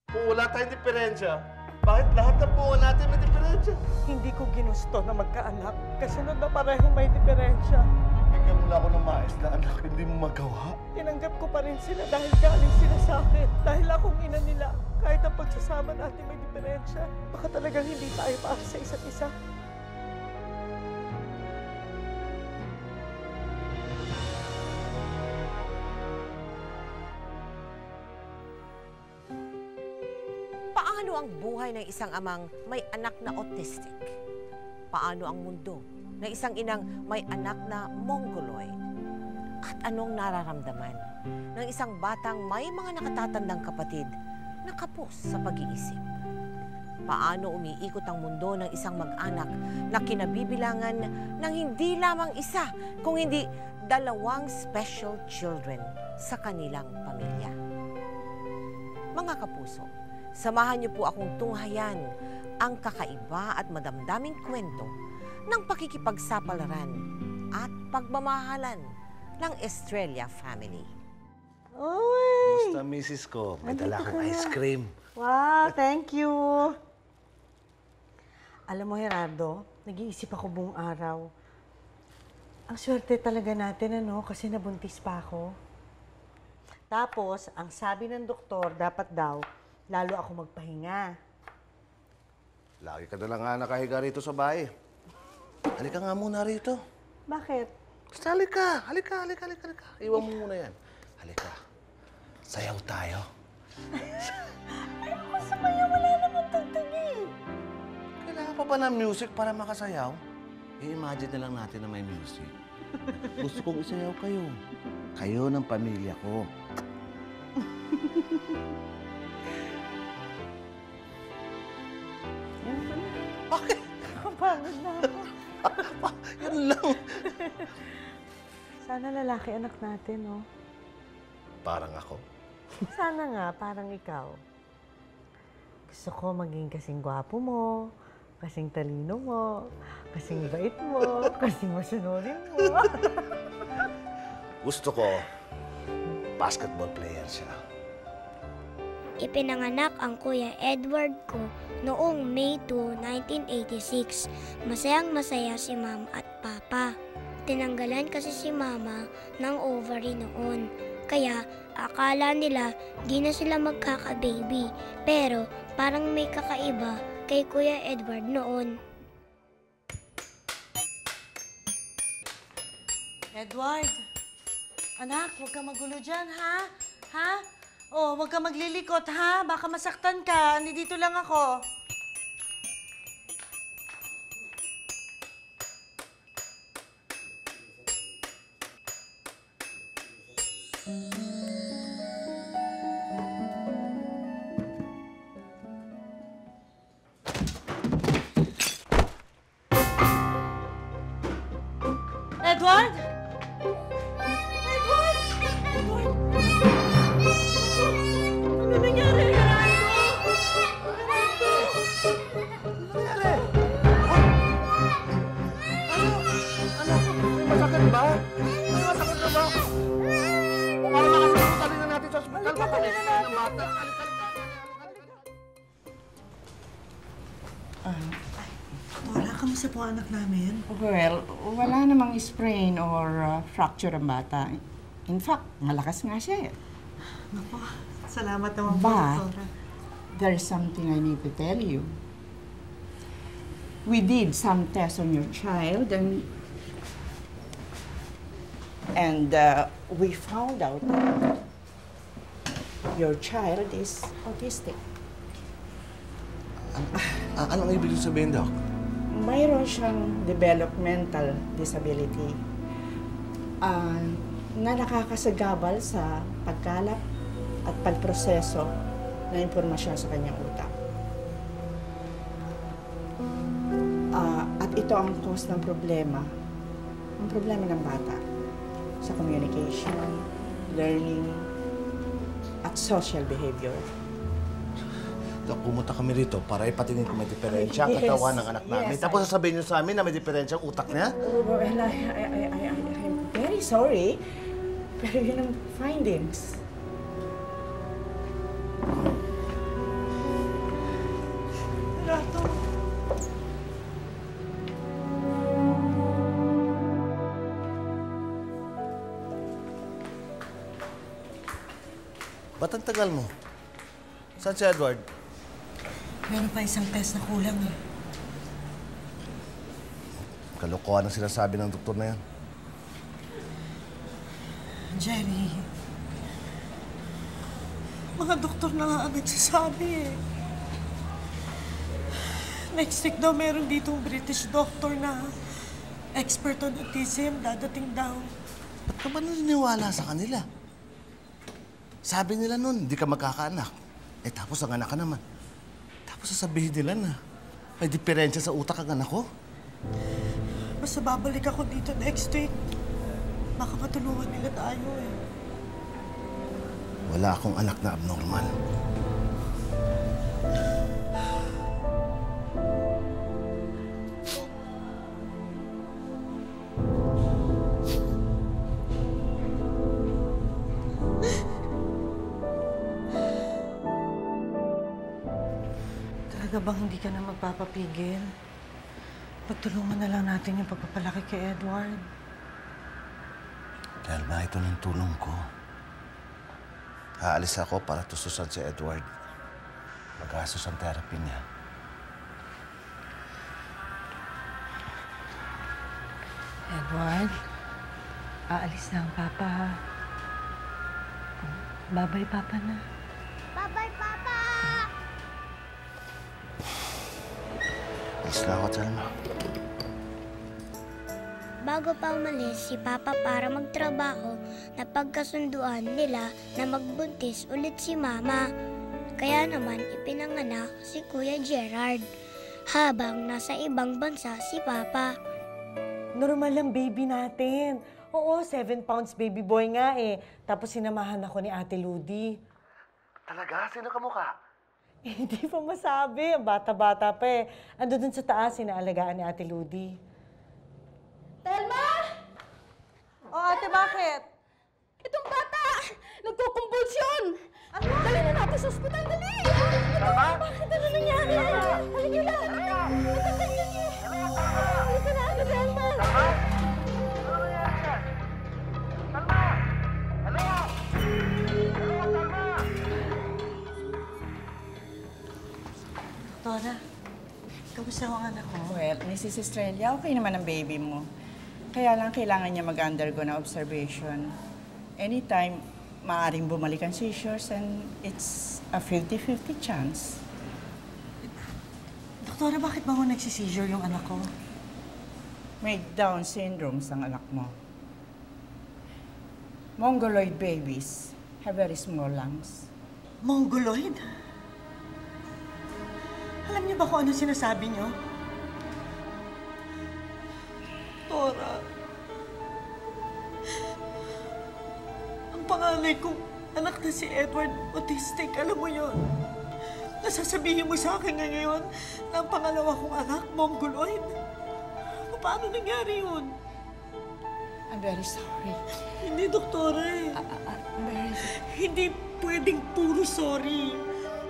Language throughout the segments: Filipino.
Kung wala tayong diferensya, bakit lahat ng buwan natin may diferensya? Hindi ko ginusto na magkaanak kasi nun na parehong may diferensya. Bigyan mo lang ako ng maayos na anak, hindi mo magawa. Tinanggap ko pa rin sila dahil galing sila sa akin. Dahil akong ina nila. Kahit ang pagsasama natin may diferensya, baka talagang hindi tayo para sa isa't isa. Paano ang buhay ng isang amang may anak na autistic? Paano ang mundo ng isang inang may anak na mongoloid? At anong nararamdaman ng isang batang may mga nakatatandang kapatid na kapos sa pag-iisip? Paano umiikot ang mundo ng isang mag-anak na kinabibilangan ng hindi lamang isa, kung hindi dalawang special children sa kanilang pamilya? Mga kapuso, samahan niyo po akong tunghayan ang kakaiba at madamdaming kwento ng pakikipagsapalaran at pagmamahalan ng Estrella family. Uy! Basta, misis ko, may Nandito dala akong ka na. ice cream. Wow, thank you. Alam mo, Gerardo, nag-iisip ako buong araw. Ang swerte talaga natin, ano, kasi nabuntis pa ako. Tapos, ang sabi ng doktor, dapat daw, lalo ako magpahinga. Lagi ka na lang nga nakahiga rito sa bahay. Halika nga muna rito. Bakit? Basta halika. Iwan mo muna yan. Halika. Sayaw tayo. Ayoko sumaya, wala naman tagtagi. Kailangan pa ba ng music para makasayaw? I-imagine na lang natin na may music. Gusto kong isayaw kayo. Kayo ng pamilya ko. Yan pa na. Bakit? Kapagod na ako. Yan lang. Sana lalaki anak natin, no? Parang ako. Sana nga, parang ikaw. Gusto ko maging kasing gwapo mo, kasing talino mo, kasing bait mo, kasing masunurin mo. Gusto ko, basketball player siya. Ipinanganak ang Kuya Edward ko noong May 2, 1986. Masayang-masaya si Ma'am at Papa. Tinanggalan kasi si Mama ng ovary noon. Kaya akala nila di na sila magkaka-baby. Pero parang may kakaiba kay Kuya Edward noon. Edward, anak, huwag ka magulo dyan, ha? Ha? Oh, huwag ka maglilikot, ha? Baka masaktan ka. Nandito lang ako. Edward? Edward! Edward! Ano nangyari, Gerardo? Gerardo! May masakit ba? May masakit ka ba? Para makasakit na natin sa ospital. Halika, dali na natin. Ng bata. Wala, kamusta po anak namin? Well, wala namang sprain or fracture ang bata. In fact, malakas nga siya. Naku, salamat naman po, But, Doktora. there's something I need to tell you. We did some tests on your child and we found out that your child is autistic. Anong ibig sabihin, Doc? Mayroon siyang developmental disability na nakakasagabal sa pagkalap at pagproseso ng impormasyon sa kanyang utak. At ito ang cause ng problema ng bata sa communication, learning, at social behavior. Doc, pumunta kami rito para ipatingin kung may diferensya ang Yes, katawan ng anak namin. yes, Tapos sasabihin niyo sa amin na may diferensya ang utak niya? Well, I'm very sorry, pero yun ang findings. Ba't ang tagal mo? Saan si Edward? Meron pa isang test na kulang eh. Kalokohan ang sinasabi ng doktor na yan. Jerry, mga doktor na nga ang nagsasabi eh. Next week daw meron ditong British doctor na expert on autism, dadating daw. Ba't ka ba naniniwala sa kanila? Sabi nila nun, hindi ka magkakaanak. Eh tapos ang anak ka naman. Tapos sasabihin nila na may diferensya sa utak ang anak ko. Basta babalik ako dito next week. Baka matulungan nila tayo eh. Wala akong anak na abnormal. Talaga bang hindi ka na magpapapigil? Pagtulungan na lang natin yung pagpapalaki kay Edward. Dahil ba ito ng tulong ko? Aalis ako para tustusan si Edward. Mag-asos ang therapy niya. Edward, aalis na ang Papa ha. Bye-bye, Papa na. Bye-bye, Papa! Alis na ako, Thelma. Bago pa umalis si Papa para magtrabaho, napagkasunduan nila na magbuntis ulit si Mama. Kaya naman ipinanganak si Kuya Gerard habang nasa ibang bansa si Papa. Normal lang baby natin. Oo, 7 pounds baby boy nga eh. Tapos sinamahan ako ni Ate Ludi. Talaga? Sino ka mukha? Eh, hindi pa masabi. Ang bata-bata pa eh. Ando dun sa taas, sinaalagaan ni Ate Ludi. Telma! Oh, ate, bakit? Itong bata! Nagkukumbulsyon! Dali na natin sa ospital, dali! Bakit? Ano nangyari? Halika na! Halika na, Telma! Tora, kamusta ang anak ko? Well, Mrs. Estrella, okay naman ang baby mo. Kaya lang kailangan niya mag-undergo na observation. Anytime, maaaring bumalik ang seizures and it's a 50-50 chance. Doktora, bakit ba ako nagsisizure yung anak ko? May Down syndrome ang anak mo. Mongoloid babies have very small lungs. Mongoloid? Alam niyo ba kung ano sinasabi niyo? Tora, ang panganay kong anak na si Edward, autistic, alam mo yun? Nasasabihin mo sa akin ngayon na ang pangalawa kong anak, mongoloid. Paano nangyari yun? I'm very sorry. Hindi, doktora eh. I'm very sorry. Hindi pwedeng puro sorry.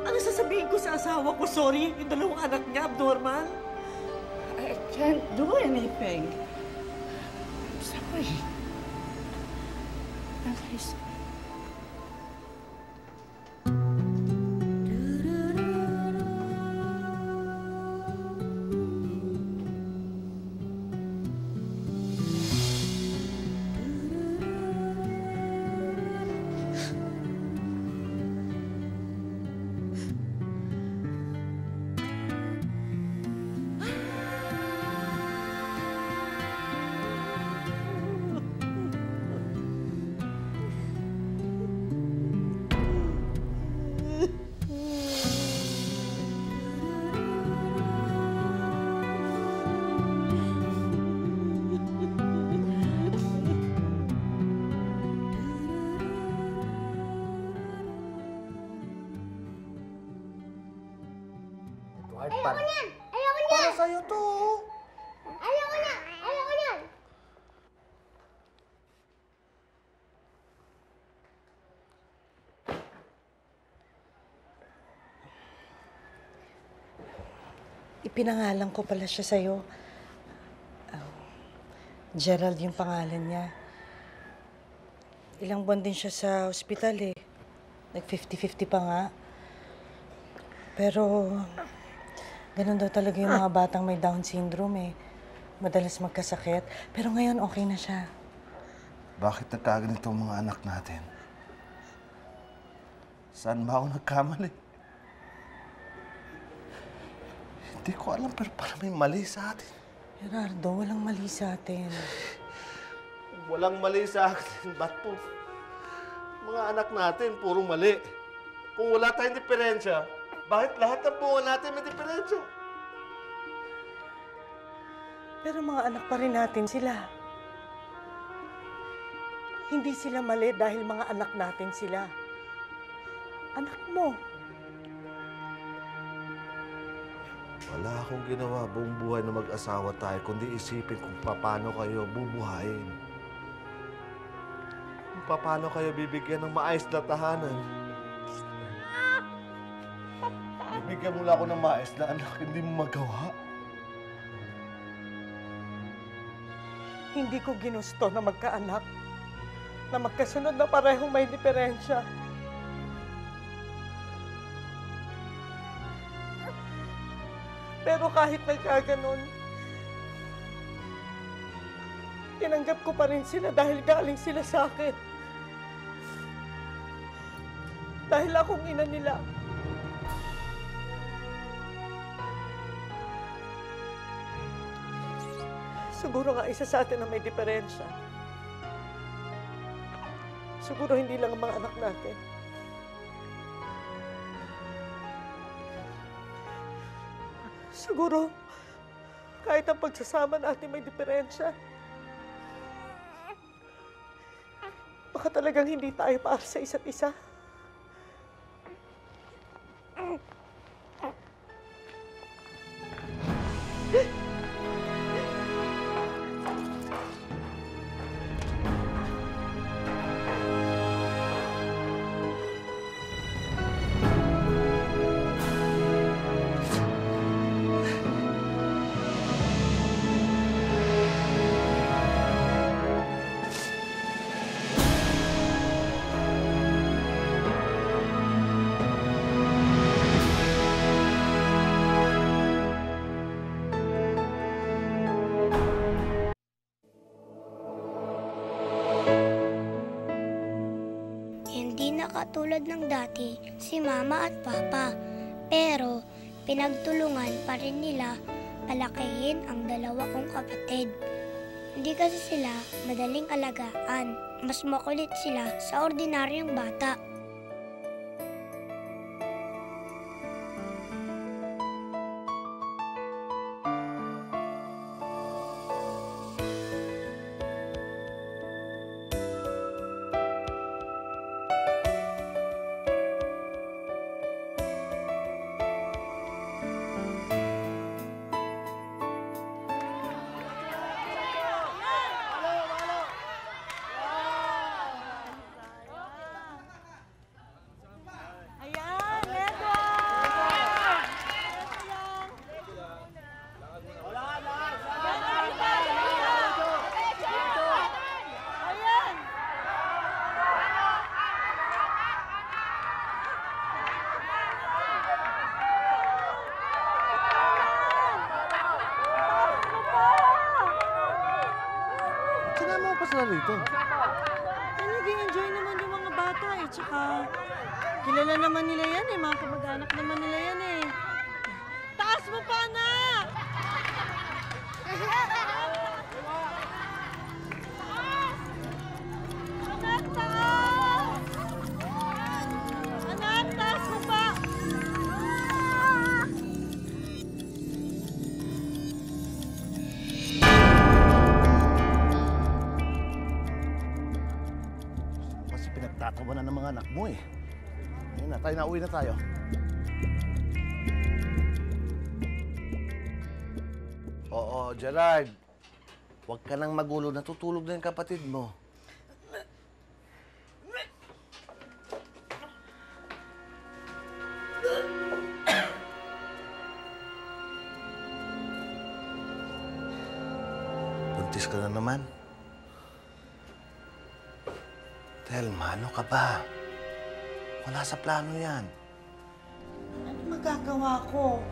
Ano sasabihin ko sa asawa ko, sorry, yung dalawang anak niya, abnormal? I can't do anything. I'm sorry. I'm very sorry. Ayoko niyan! Ayoko niyan! Para sa'yo to. Ayoko niyan! Ayoko niyan! Ipinangalan ko pala siya sa'yo. Gerald yung pangalan niya. Ilang buwan din siya sa ospital eh. Nag-50-50 pa nga. Pero, ganun daw talaga yung mga batang may Down syndrome eh. Madalas magkasakit. Pero ngayon, okay na siya. Bakit nagkaganito ang mga anak natin? Saan ba ako nagkamali? Hindi ko alam, pero parang may mali sa atin. Gerardo, walang mali sa atin. Walang mali sa atin. Ba't po? Mga anak natin, puro mali. Kung wala tayong diferensya, bakit lahat ng bunga natin may diferensya? Pero mga anak pa rin natin sila. Hindi sila mali dahil mga anak natin sila. Anak mo. Wala akong ginawa buong buhay na mag-asawa tayo, kundi isipin kung paano kayo bubuhayin. Kung paano kayo bibigyan ng maayos na tahanan. Bibigyan mo lang ako ng maayos na anak, hindi mo magawa. Hindi ko ginusto na magkaanak. Na magkasunod na parehong may diferensya. Pero kahit nagkaganon, tinanggap ko pa rin sila dahil galing sila sa akin. Dahil akong ina nila. Siguro nga isa sa atin na may diferensya. Siguro hindi lang ang mga anak natin. Siguro, kahit ang pagsasama natin may diferensya. Baka talagang hindi tayo para sa isa't isa. Hindi na katulad ng dati si Mama at Papa. Pero pinagtulungan pa rin nila palakihin ang dalawa kong kapatid. Hindi kasi sila madaling alagaan. Mas makulit sila sa ordinaryong bata. Sinama mo pa sila rito. Nag-enjoy naman yung mga bata eh. Tsaka, kilala naman nila yan eh. Mga kamag-anak naman nila yan eh. Taas mo pa, anak! Anak, taas! Anak, taas mo pa! Kasi pinagtatawanan ng mga anak mo eh. Ayun na, nauwi na tayo. Oo, Gerard. Huwag ka nang magulo. Natutulog na yung kapatid mo. Buntis ka na naman. Telma, ano ka ba? Wala sa plano yan. Ano magagawa ko?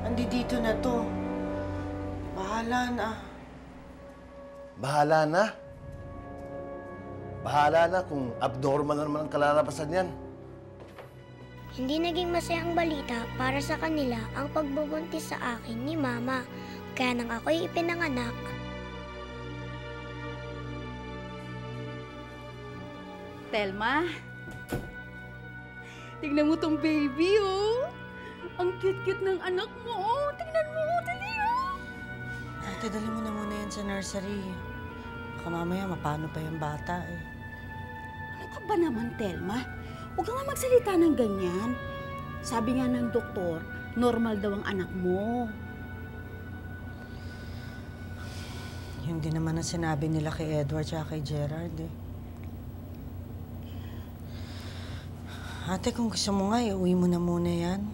Andito na to. Bahala na. Bahala na. Bahala na kung abnormal na naman ang kalalabasan yan. Hindi naging masayang balita para sa kanila ang pagbubuntis sa akin ni Mama. Kaya nang ako'y ipinanganak, Telma, tignan mo tong baby, oh. Ang cute-cute ng anak mo, oh. Tignan mo, dali, oh. Ate, dali mo na muna yan sa nursery. Baka mamaya mapano pa yung bata eh. Ano ka ba naman, Telma? Huwag ka nga magsalita ng ganyan. Sabi nga ng doktor, normal daw ang anak mo. Yun din naman ang sinabi nila kay Edward at kay Gerard eh. Ate, kung gusto mo nga, uwi mo na muna yan.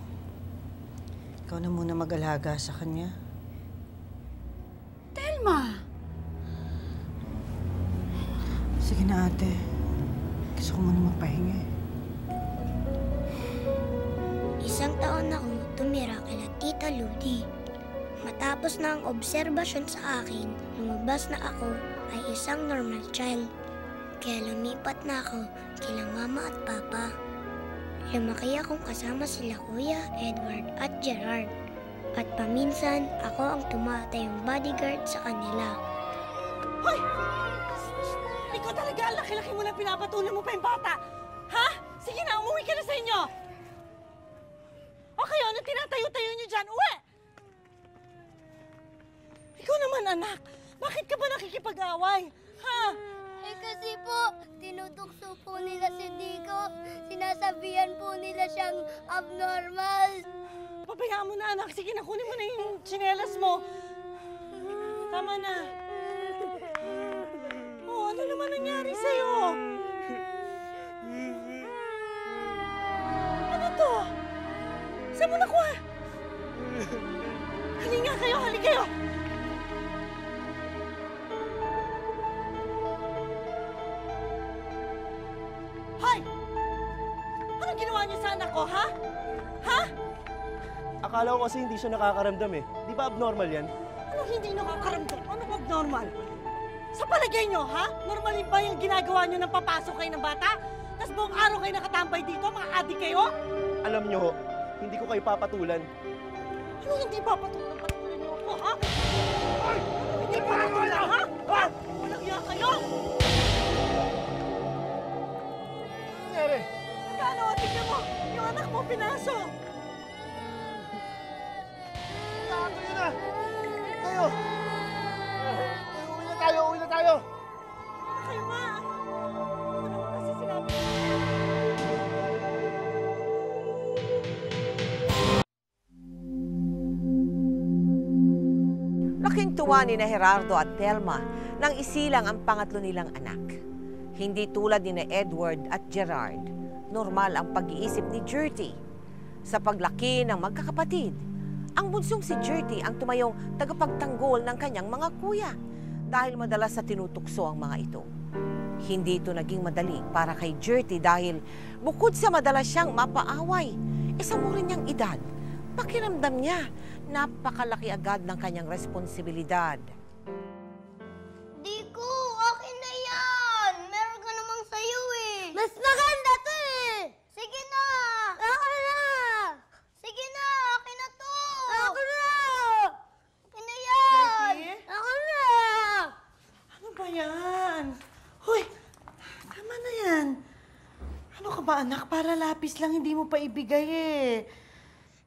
Ikaw na muna mag-alaga sa kanya. Telma! Sige na, ate. Gusto ko muna magpahinga eh. 1 taon ako tumira kila Tita Ludi. Matapos na ang obserbasyon sa akin, lumabas na ako ay isang normal child. Kaya lumipat na ako kila Mama at Papa. Lumaki akong kasama sila Kuya, Edward at Gerard. At paminsan, ako ang tumatayong bodyguard sa kanila. Hoy! Ikaw talaga, ang laki-laki mo na pinapatulan mo pa yung bata. Ha? Sige na, umuwi ka na sa inyo. O kayo, ano tinatayo-tayo niyo dyan? Uwi! Ikaw naman, anak. Bakit ka ba nakikipag-away? Ha? Eh kasi po, tinutukso po nila si Dico. Sinasabihan po nila siyang abnormal. Pabayaan mo na, anak. Sige na, kunin mo na yung tsinelas mo. Tama na. Oh, ano naman nangyari sa'yo? Ano to? Saan mo nakuha? Hali nga kayo, hali kayo! Hoy! Anong ginawa niyo sa anak ko, ha? Ha? Akala ko kasi hindi siya nakakaramdam eh. Di ba abnormal yan? Anong hindi nakakaramdam? Anong abnormal? Sa palagay niyo, ha? Normal ba yung ginagawa niyo nang papasok kayo ng bata? Tapos buong araw kayo nakatambay dito, mga adik kayo? Alam niyo ho, hindi ko kayo papatulan. Anong hindi papatulan? Patulan niyo ako, ha? Ay! Anong hindi papatulan, ha? Ha? Walang iya kayo! Ano nangyari? Ano? Tignan mo! Yung anak mo pinasok! Tayo na! Tayo! Uwi na tayo! Uwi na tayo! Kayo nga! Ano naman kasi sinabi? Laking tuwa ni na Gerardo at Telma nang isilang ang pangatlo nilang anak. Hindi tulad ni na Edward at Gerard, normal ang pag-iisip ni Gertie. Sa paglaki ng magkakapatid, ang bunsong si Gertie ang tumayong tagapagtanggol ng kanyang mga kuya dahil madalas sa tinutukso ang mga ito. Hindi ito naging madali para kay Gertie dahil bukod sa madalas siyang mapaaway, sa mura niyang edad, pakiramdam niya napakalaki agad ng kanyang responsibilidad. Dico, akin na yan! Meron ka namang sayo eh! Mas maganda to eh! Sige na! Akin na! Sige na! Akin na to! Akin na! Akin na yan! Gertie? Akin na! Ano ba yan? Hoy! Tama na yan. Ano ka ba, anak? Para lapis lang, hindi mo pa ibigay eh.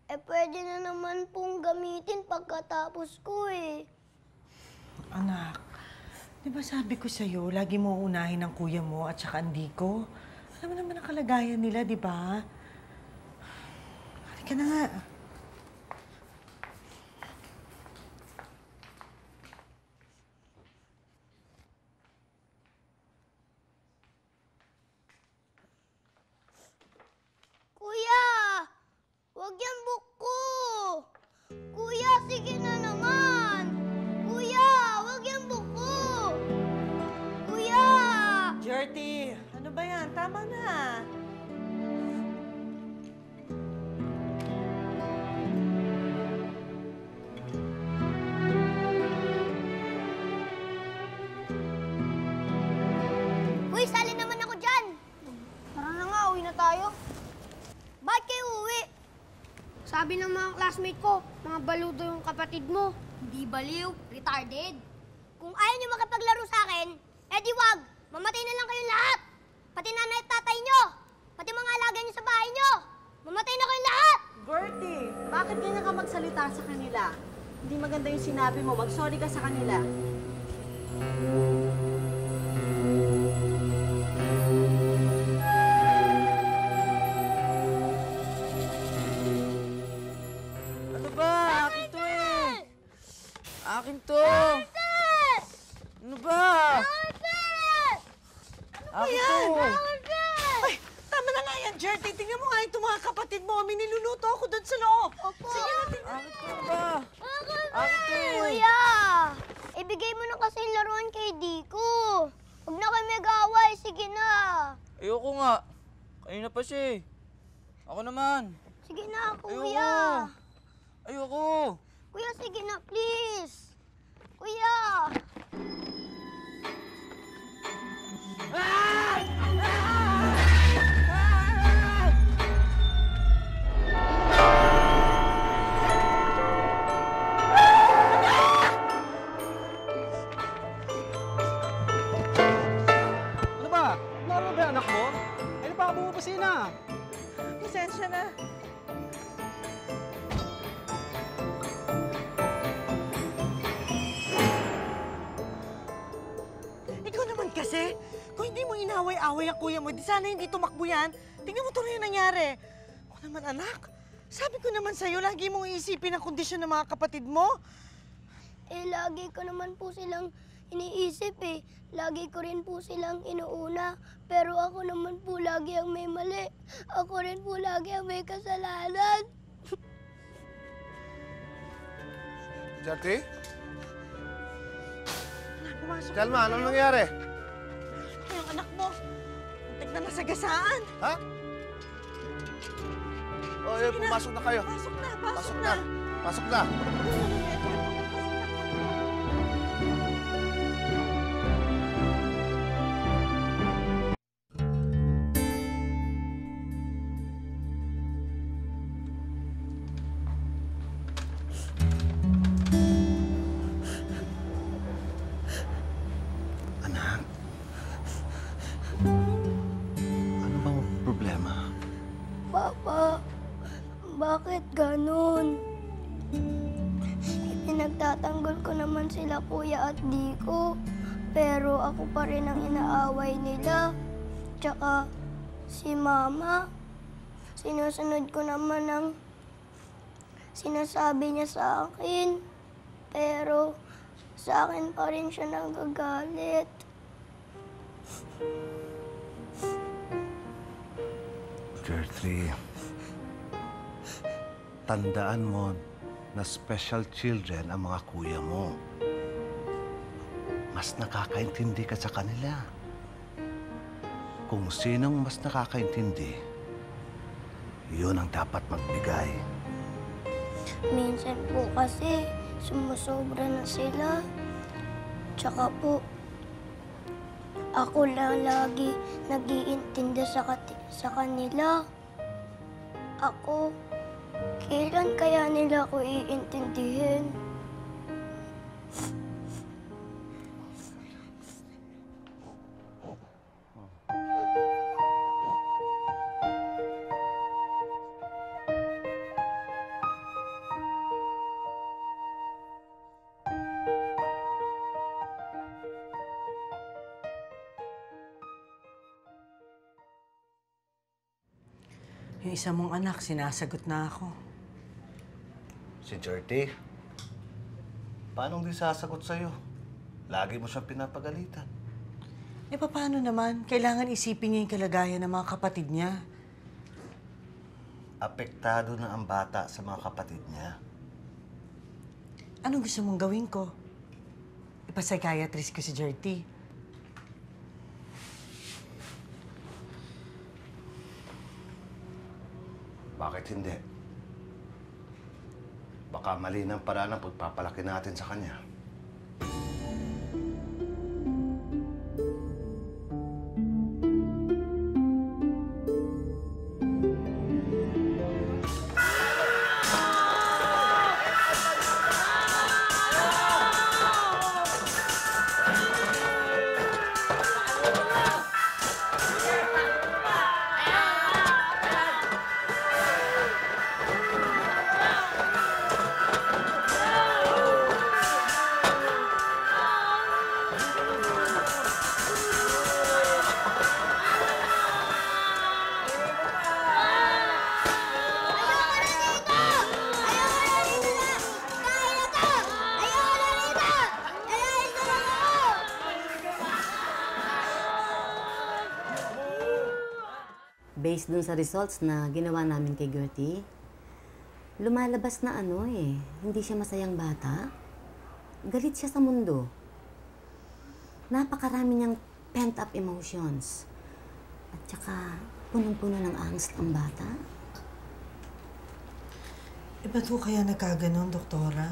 Eh, pwede na naman pong gamitin pagkatapos ko eh. Anak, di ba sabi ko sa'yo, lagi mo unahin ang kuya mo at saka ang Dico? Alam mo naman ang kalagayan nila, di ba? Halika na nga. Kuya! Huwag yan buko! Kuya, sige na naman! Kuya, huwag yan buko! Kuya! Gertie, ano ba yan? Tama na. Sabi ng mga classmate ko, mga baludo yung kapatid mo. Hindi baliw, retarded. Kung ayaw niyo makipaglaro sa akin, edi wag, mamatay na lang kayong lahat. Pati nanay at tatay niyo, pati mga alaga niyo sa bahay niyo. Mamatay na kayong lahat! Gertie, bakit ganyan ka magsalita sa kanila? Hindi maganda yung sinabi mo. Mag-sorry ka sa kanila. Ano ba? Akin to eh! Akin to! Ano ba? Akin to! Ay, tama na nga yan, Gertie. Tingnan mo nga itong mga kapatid mo. May niluluto ako doon sa loob. Opo. Sige na, tingnan. Akin to ba? Akin to eh! Kuya, ibigay mo na kasi yung laruan kay Diko. Huwag na kayo mag-away. Sige na. Ayoko nga. Kanina pa siya eh. Ako naman. Sige na, Ayoko. kuya. Ayoko. Kuya, sige na, please. Kuya. Ano ba? Normal ba yung anak mo? Ano pa bumupasina? Pasensya na. Ikaw naman kasi, kung hindi mo inaway-away ang kuya mo, di sana hindi tumakbo yan. Tingnan mo tuloy yung nangyari. Ako naman anak, sabi ko naman sa'yo, lagi mong iisipin ang kondisyon ng mga kapatid mo. Eh, lagi ko naman po silang iniisip eh. Lagi ko rin po silang inuuna. Pero ako naman po lagi ang may mali. Ako rin po lagi ang may kasalanan. Gertie? Anak, pumasok Chalma, na anong kayo. nangyari? Ay, ang anak mo, muntik na nasagasaan. Ha? O, Sige na. pumasok na kayo. Pasok na, Pasok pasok na. na. Pasok na. Anak, ano bang problema? Papa, bakit ganun? Pinagtatanggol ko naman sila kuya at Diko. Pero ako pa rin ang inaaway nila. Tsaka si Mama. Sinusunod ko naman ang sinasabi niya sa akin. Pero sa akin pa rin siya nagagalit. Gertrude, tandaan mo na special children ang mga kuya mo. Mas nakakaintindi ka sa kanila. Kung sinong mas nakakaintindi, yun ang dapat magbigay. Minsan po kasi sumusobra na sila. Tsaka po, ako lang lagi nag-iintindi sa kanila. Ako, kailan kaya nila ako iintindihin? Yung isa mong anak, sinasagot na ako. Si Gertie, paano hindi sasagot sa'yo? Lagi mo siyang pinapagalitan. Eh, paano naman? Kailangan isipin niya yung kalagayan ng mga kapatid niya. Apektado na ang bata sa mga kapatid niya. Anong gusto mong gawin ko? Ipapsychiatrist ko si Gertie. Bakit hindi? Baka mali ng paraan ang pagpapalaki natin sa kanya. Based dun sa results na ginawa namin kay Gertie, lumalabas na hindi siya masayang bata. Galit siya sa mundo. Napakarami niyang pent-up emotions. At saka, punong-puno ng angst ang bata. Ba't ho kaya nagkaganon, doktora?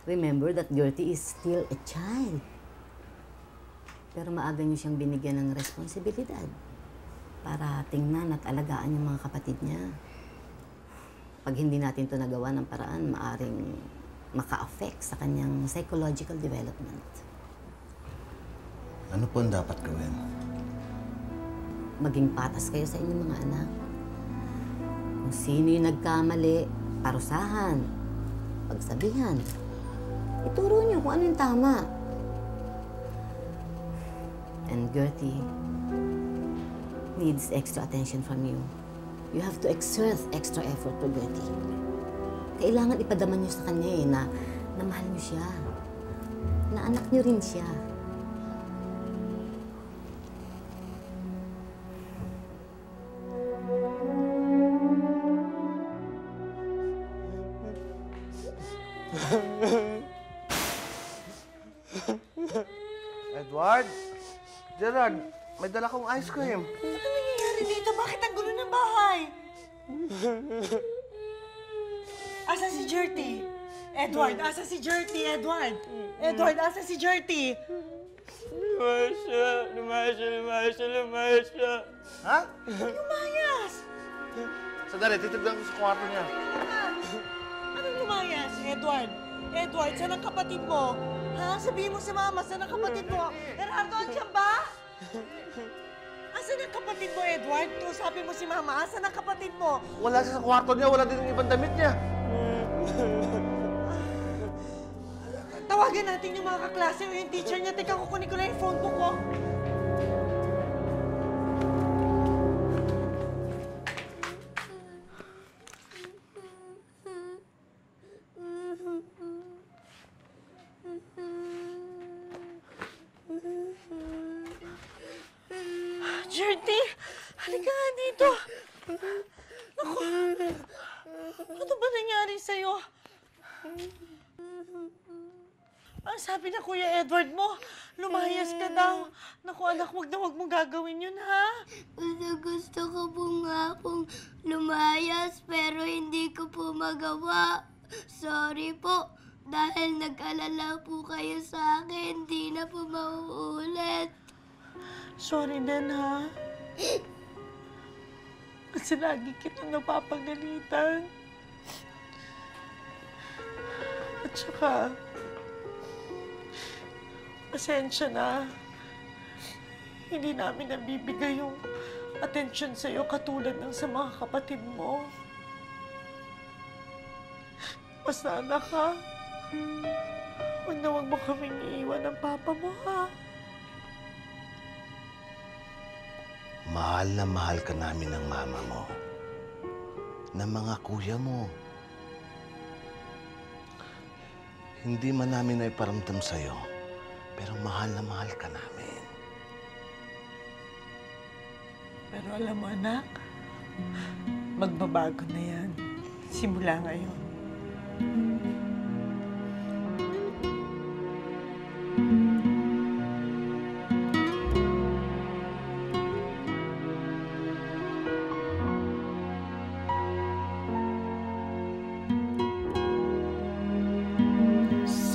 Remember that Gertie is still a child. Pero maaga niyo siyang binigyan ng responsibilidad para tingnan at alagaan yung mga kapatid niya. Pag hindi natin ito nagawa ng paraan, maaring maka-affect sa kanyang psychological development. Ano po ang dapat gawin? Maging patas kayo sa inyong mga anak. Kung sino yung nagkamali, parusahan, pagsabihan. Ituro niyo kung ano yung tama. And Gertie needs extra attention from you. You have to exert extra effort to Gertie. Kailangan ipadama niyo sa kanya na mahal niyo siya. Na anak niyo rin siya. Edward? Gerard, may dala kong ice cream. Ano nangyayari dito? Bakit ang gulo ng bahay? Asa si Gertie? Edward, asa si Gertie? Edward! Edward, asa si Gertie? Lumayas siya. Ha? Lumayas! Sandali, titignan ko sa kwarto niya. Anong lumayas? Edward! Edward, saan ang kapatid mo? Ha? Sabihin mo sa mama, saan ang kapatid mo? Gerardo, andiyan ba? Asan ang kapatid mo, Edward? Sabi mo si mama, asan ang kapatid mo? Wala siya sa kwarto niya, wala din yung ibang damit niya. Tawagan natin yung mga kaklase o yung teacher niya. Teka, kukunin ko na yung phone book ko. Gertie! Halika nga dito! Naku! Ano ba nangyari sa'yo? Ang sabi na Kuya Edward mo, lumayas ka daw. Naku anak, wag mong gagawin yun, ha? Gusto ko po nga pong lumayas, pero hindi ko po magawa. Sorry po, dahil nag-alala po kayo sa akin, hindi na po mauulit. Sorry din, ha? Kasi lagi kitang napapagalitan. At saka, pasensya na. Hindi namin nabibigay yung atensyon sa'yo katulad ng sa mga kapatid mo. Basta anak, ha? Huwag mo kaming iiwan ng papa mo, ha? Mahal na mahal ka namin ng mama mo. Ng mga kuya mo. Hindi man namin naiparamdam sa'yo, pero mahal na mahal ka namin. Pero alam mo, anak, magbabago na yan. Simula ngayon.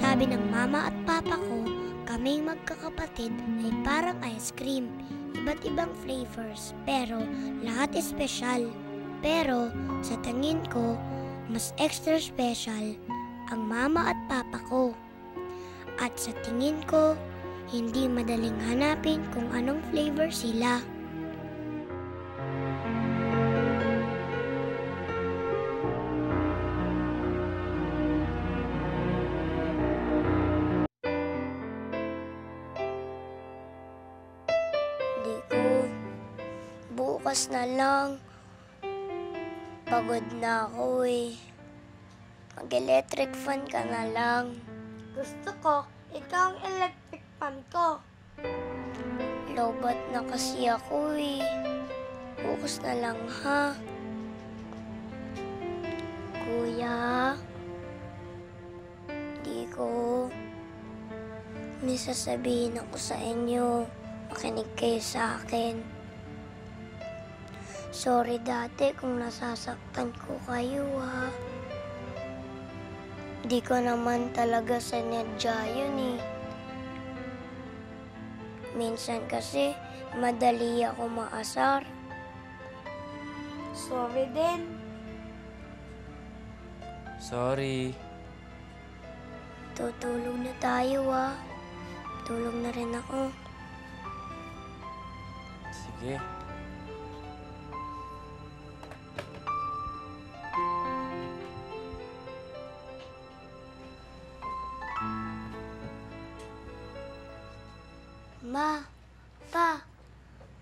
Sabi ng mama at papa ko, kaming magkakapatid ay parang ice cream. Iba't ibang flavors, pero lahat espesyal. Pero sa tingin ko, mas extra special ang mama at papa ko. At sa tingin ko, hindi madaling hanapin kung anong flavor sila. Bukas na lang. Pagod na ako eh. Mag-electric fan ka na lang. Gusto ko, ikaw ang electric fan ko. Lobat na kasi ako eh. Bukas na lang ha. Kuya, di ko. May sasabihin ako sa inyo. Makinig kayo sa akin. Sorry dati kung nasasaktan ko kayo ha. Di ko naman talaga sinadya yun eh. Minsan kasi madali ako maasar. Sorry din. Sorry. Tutulog na tayo ah. Tulog na rin ako. Sige. Ma, Pa,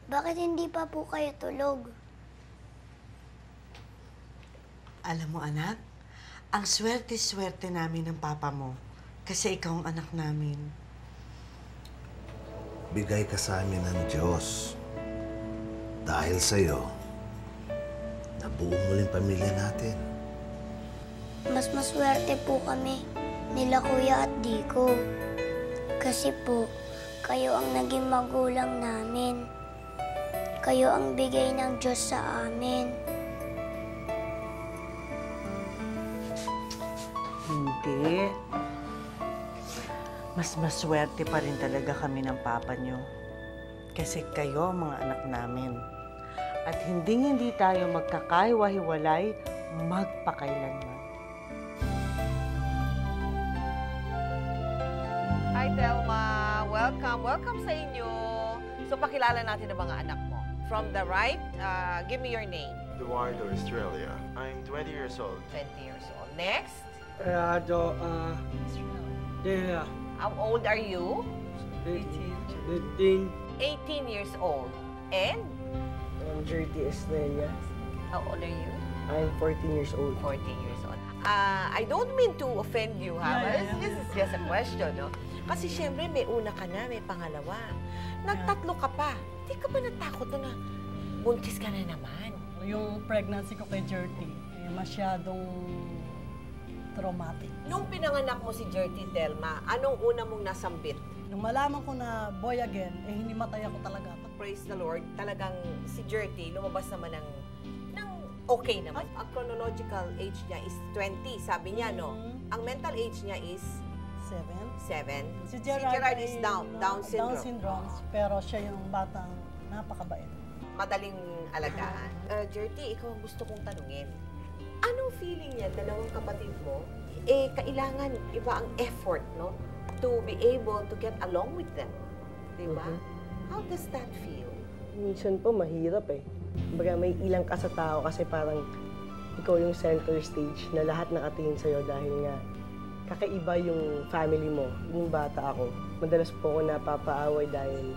bakit hindi pa po kayo tulog? Alam mo, anak, ang swerte-swerte namin ng papa mo. Kasi ikaw ang anak namin. Bigay ka sa amin ng Diyos. Dahil sa'yo, nabuo muling pamilya natin. Mas maswerte po kami nila Kuya at Diko. Kasi po, kayo ang naging magulang namin. Kayo ang bigay ng Diyos sa amin. Hindi. Mas maswerte pa rin talaga kami ng papa nyo. Kasi kayo ang mga anak namin. At hindi tayo magkakaiwa-hiwalay magpakailanman. Hi, Thelma. Welcome. Welcome sa inyo. So, pakilala natin ang mga anak mo. From the right, give me your name. Eduardo Estrella. I'm 20 years old. 20 years old. Next. Yeah. How old are you? 18. 18 years old. And? I'm Jerty Estrella. How old are you? I'm 14 years old. 14 years old. I don't mean to offend you, ha? This is just a question, no? Kasi syempre, may una ka na, may pangalawa. Nagtatlo ka pa. Di ka ba natakot na buntis ka na naman? Yung pregnancy ko kay Jerty, masyadong traumatic. Nung pinanganak mo si Jerty, Thelma, anong una mong nasambit? Nung malaman ko na boy again, hinimatay ako talaga. Praise the Lord, talagang si Jerty lumabas naman ng okay naman. Ang chronological age niya is 20, sabi niya, no? Ang mental age niya is 7. Si Gerard is Down syndrome. Down syndrome, pero siya yung batang napakabait. Madaling alagaan. Jerty, ikaw ang gusto kong tanungin. Anong feeling niya, dalawang kapatid mo, kailangan iba ang effort, no? To be able to get along with them. Diba? How does that feel? Minsan po mahirap eh. Kumbaga may ilang ka sa tao kasi parang ikaw yung center stage na lahat nakatingin sa'yo dahil nga kakaiba yung family mo. Yung bata ako, madalas po ako napapaaway dahil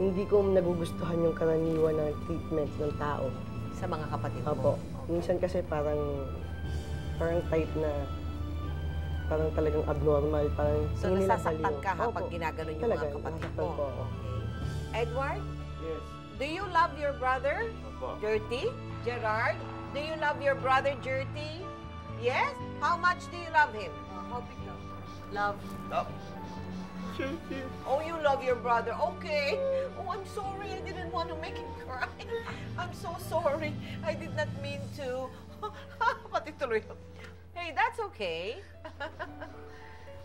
hindi ko nagugustuhan yung karaniwan ng treatment ng tao. Sa mga kapatid mo? Opo. Minsan kasi parang type na parang talagang abnormal. Parang so, nasasaktan ka ha pag ginagano yung talaga, mga kapatid mo? po ako. Okay. Edward? Yes. Do you love your brother, Jerty? Gerard? Do you love your brother, Jerty? Yes? How much do you love him? How big love? Love. Oh, you love your brother. Okay. Oh, I'm sorry. I didn't want to make him cry. I'm so sorry. I did not mean to. Pati tuloy. Hey, that's okay.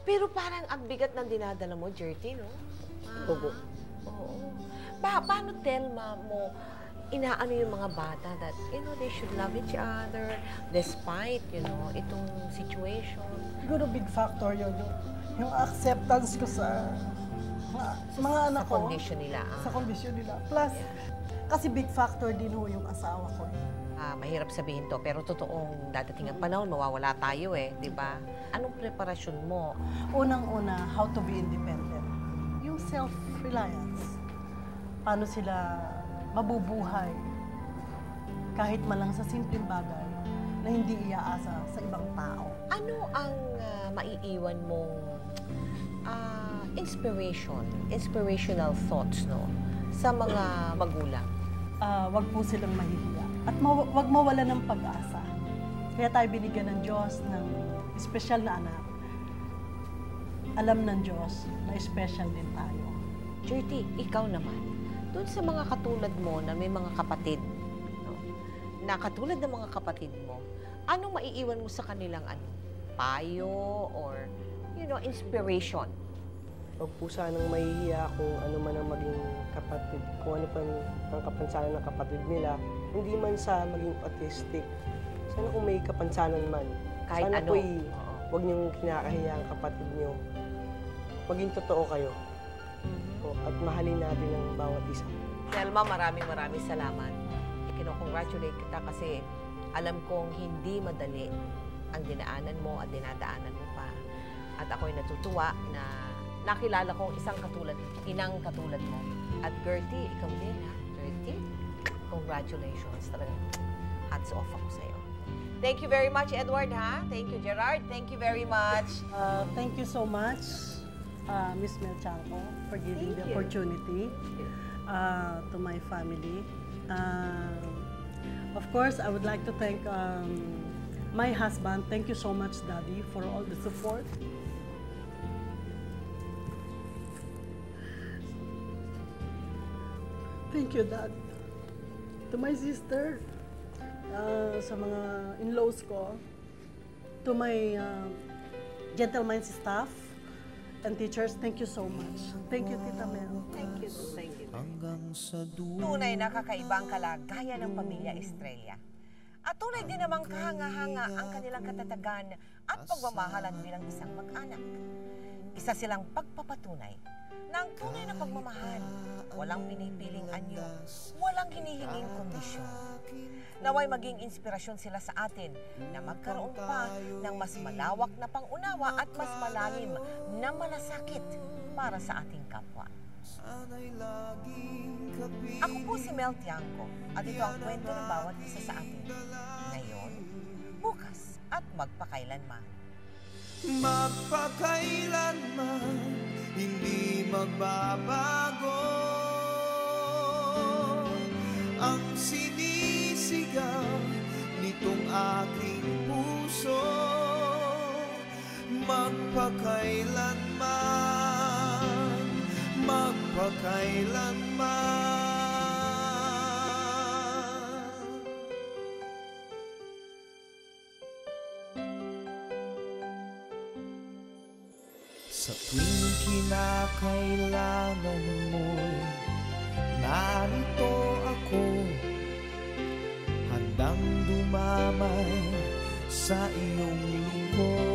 Pero parang ang bigat ng dinadala mo, Jerty, no? Opo. Oo. Paano, Thelma, mo inaano yung mga bata that, they should love each other despite, itong situation? Siguro big factor yun. Yung acceptance ko sa mga anak ko. Sa condition nila. Sa condition nila. Plus, kasi big factor din ho yung asawa ko. Mahirap sabihin to, pero totoong dadating ang panahon, mawawala tayo di ba? Anong preparasyon mo? Unang-una, how to be independent. Yung self-reliance. Paano sila mabubuhay kahit malang sa simpleng bagay na hindi iaasa sa ibang tao. Ano ang maiiwan mong inspirational thoughts, no? sa mga magulang? Wag po silang mahihiya. At wag mawala ng pag-asa. Kaya tayo binigyan ng Diyos ng espesyal na anak. Alam ng Diyos na espesyal din tayo. Jerty, ikaw naman, doon sa mga katulad mo na may mga kapatid, no? Na katulad ng mga kapatid mo, anong maiiwan mo sa kanilang payo or, inspiration? Huwag po sanang mahihiya kung ano man ang maging kapatid, kung ano pa ang kapansanan ng kapatid nila, hindi man sa maging autistic. Sana kung may kapansanan man, Kahit sana ano. po'y huwag niyong kinakahiya ang kapatid niyo. Maging totoo kayo. At mahalin natin ang bawat isa. Selma, maraming salamat. Kino-congratulate kita kasi alam kong hindi madali ang dinaanan mo at dinadaanan mo pa. At ako'y natutuwa na nakilala kong inang katulad mo. At Gertie, ikaw din ha? Gertie, congratulations. Talagang hats off ako sa'yo. Thank you very much, Edward, ha? Thank you, Gerard. Thank you very much. Thank you so much, Miss Melchanko, for giving the opportunity to my family. Of course, I would like to thank my husband. Thank you so much, Daddy, for all the support. Thank you, Dad. To my sister, sa mga in-laws ko, to my gentleman staff and teachers, thank you so much. Thank you, Tita Mel. Thank you. Tunay na kakaibang kalagayan ng pamilya Estrella. At tunay din namang kahanga-hanga ang kanilang katatagan at pagmamahalan bilang isang mag-anak. Isa silang pagpapatunay na ang tunay na pagmamahal, walang pinipiling anyo, walang hinihinging kondisyon. Naway maging inspirasyon sila sa atin na magkaroon pa ng mas malawak na pangunawa at mas malalim na malasakit para sa ating kapwa. Ako po si Mel Tiangco at ito ang kwento ng bawat isa sa atin. Ngayon, bukas at magpakailanman. Magpakailanman, hindi magbabago ang sinisigaw nitong aking puso. Magpakailanman, magpakailanman. Sa tuwing kinakailangan mo'y narito ako, handang dumamay sa iyong lingkod.